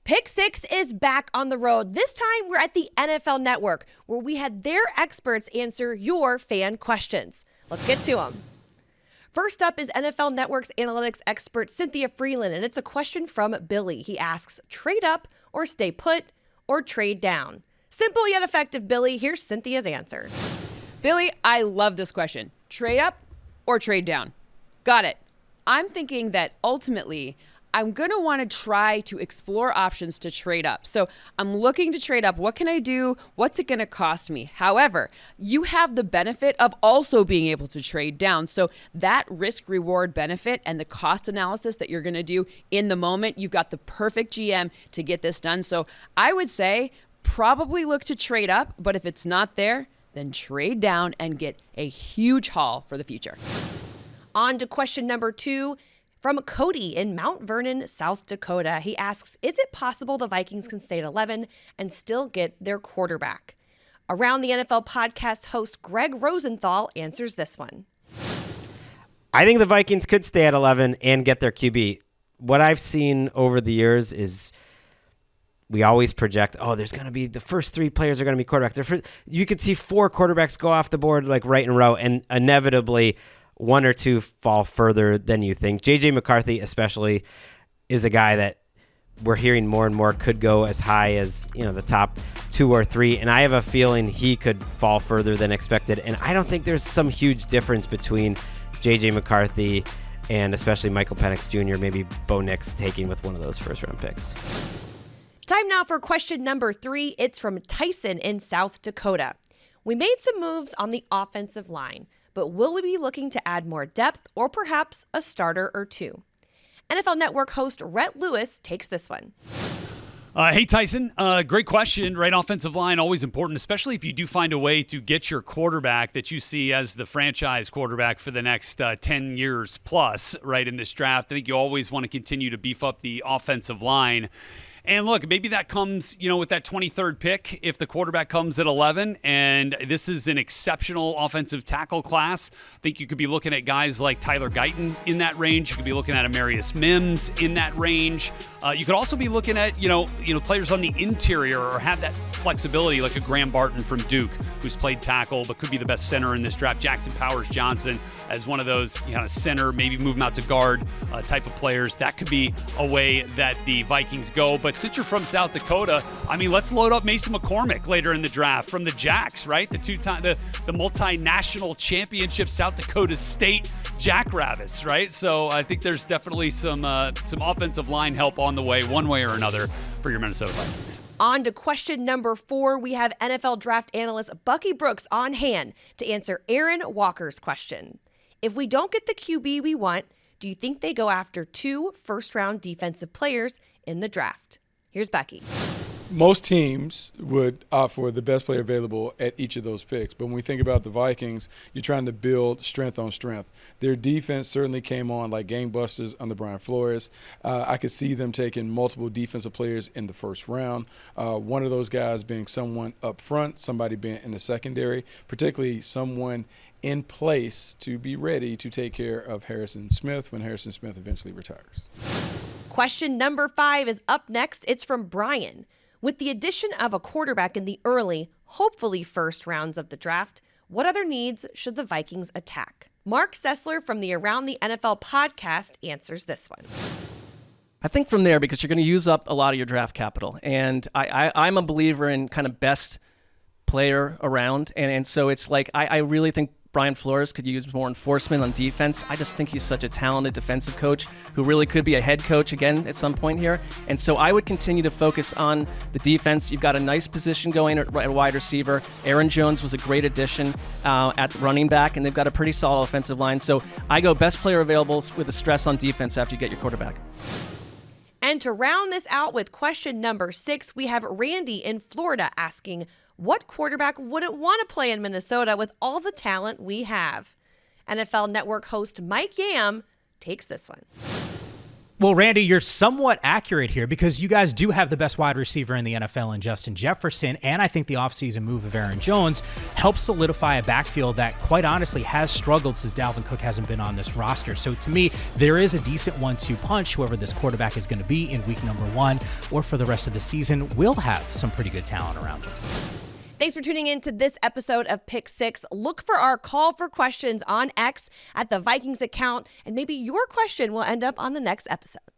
Pick Six is back on the road. This time we're at the NFL Network, where we had their experts answer your fan questions. Let's get to them. First up is NFL Network's analytics expert Cynthia Freeland, and it's a question from Billy. He asks, trade up or stay put or trade down? Simple yet effective, Billy. Here's Cynthia's answer. Billy, I love this question. Trade up or trade down? Got it. I'm thinking that ultimately I'm going to want to try to explore options to trade up. So I'm looking to trade up. What can I do? What's it going to cost me? However, you have the benefit of also being able to trade down. So that risk reward benefit and the cost analysis that you're going to do in the moment, you've got the perfect GM to get this done. So I would say probably look to trade up, but if it's not there, then trade down and get a huge haul for the future. On to question number 2. From Cody in Mount Vernon, South Dakota. He asks, is it possible the Vikings can stay at 11 and still get their quarterback? Around the NFL podcast host Greg Rosenthal answers this one. I think the Vikings could stay at 11 and get their QB. What I've seen over the years is we always project, there's going to be the first 3 players are going to be quarterbacks. You could see 4 quarterbacks go off the board like right in a row, and inevitably 1 or 2 fall further than you think. J.J. McCarthy especially is a guy that we're hearing more and more could go as high as, the top 2 or 3. And I have a feeling he could fall further than expected. And I don't think there's some huge difference between J.J. McCarthy and especially Michael Penix Jr., maybe Bo Nix taking with one of those first-round picks. Time now for question number 3. It's from Tyson in South Dakota. We made some moves on the offensive line, but will we be looking to add more depth or perhaps a starter or 2? NFL Network host Rhett Lewis takes this one. Hey, Tyson. Great question. Right, offensive line, always important, especially if you do find a way to get your quarterback that you see as the franchise quarterback for the next 10 years plus, right, in this draft. I think you always want to continue to beef up the offensive line. And look, maybe that comes, with that 23rd pick if the quarterback comes at 11, and this is an exceptional offensive tackle class. I think you could be looking at guys like Tyler Guyton in that range. You could be looking at Amarius Mims in that range. You could also be looking at, players on the interior or have that flexibility like a Graham Barton from Duke, who's played tackle but could be the best center in this draft. Jackson Powers Johnson as one of those center, maybe move him out to guard type of players. That could be a way that the Vikings go. But since you're from South Dakota, let's load up Mason McCormick later in the draft from the Jacks, right? The multinational championship South Dakota State Jackrabbits, right? So I think there's definitely some offensive line help on the way, one way or another, for your Minnesota Vikings. On to question number 4, we have NFL draft analyst Bucky Brooks on hand to answer Aaron Walker's question. If we don't get the QB we want, do you think they go after 2 first-round defensive players in the draft? Here's Becky. Most teams would opt for the best player available at each of those picks. But when we think about the Vikings, you're trying to build strength on strength. Their defense certainly came on like gangbusters under Brian Flores. I could see them taking multiple defensive players in the first round. One of those guys being someone up front, somebody being in the secondary, particularly someone in place to be ready to take care of Harrison Smith when Harrison Smith eventually retires. Question number 5 is up next. It's from Brian. With the addition of a quarterback in the early, hopefully first rounds of the draft, what other needs should the Vikings attack? Mark Sessler from the Around the NFL podcast answers this one. I think from there, because you're going to use up a lot of your draft capital. And I'm a believer in kind of best player around. And so it's like, I really think Brian Flores could use more enforcement on defense. I just think he's such a talented defensive coach who really could be a head coach again at some point here. And so I would continue to focus on the defense. You've got a nice position going at wide receiver. Aaron Jones was a great addition at running back, and they've got a pretty solid offensive line. So I go best player available with a stress on defense after you get your quarterback. And to round this out with question number 6, we have Randy in Florida asking, what quarterback wouldn't want to play in Minnesota with all the talent we have? NFL Network host Mike Yam takes this one. Well, Randy, you're somewhat accurate here because you guys do have the best wide receiver in the NFL in Justin Jefferson, and I think the offseason move of Aaron Jones helps solidify a backfield that, quite honestly, has struggled since Dalvin Cook hasn't been on this roster. So to me, there is a decent 1-2 punch. Whoever this quarterback is going to be in week number 1 or for the rest of the season will have some pretty good talent around him. Thanks for tuning in to this episode of Pick 6. Look for our call for questions on X at the Vikings account, and maybe your question will end up on the next episode.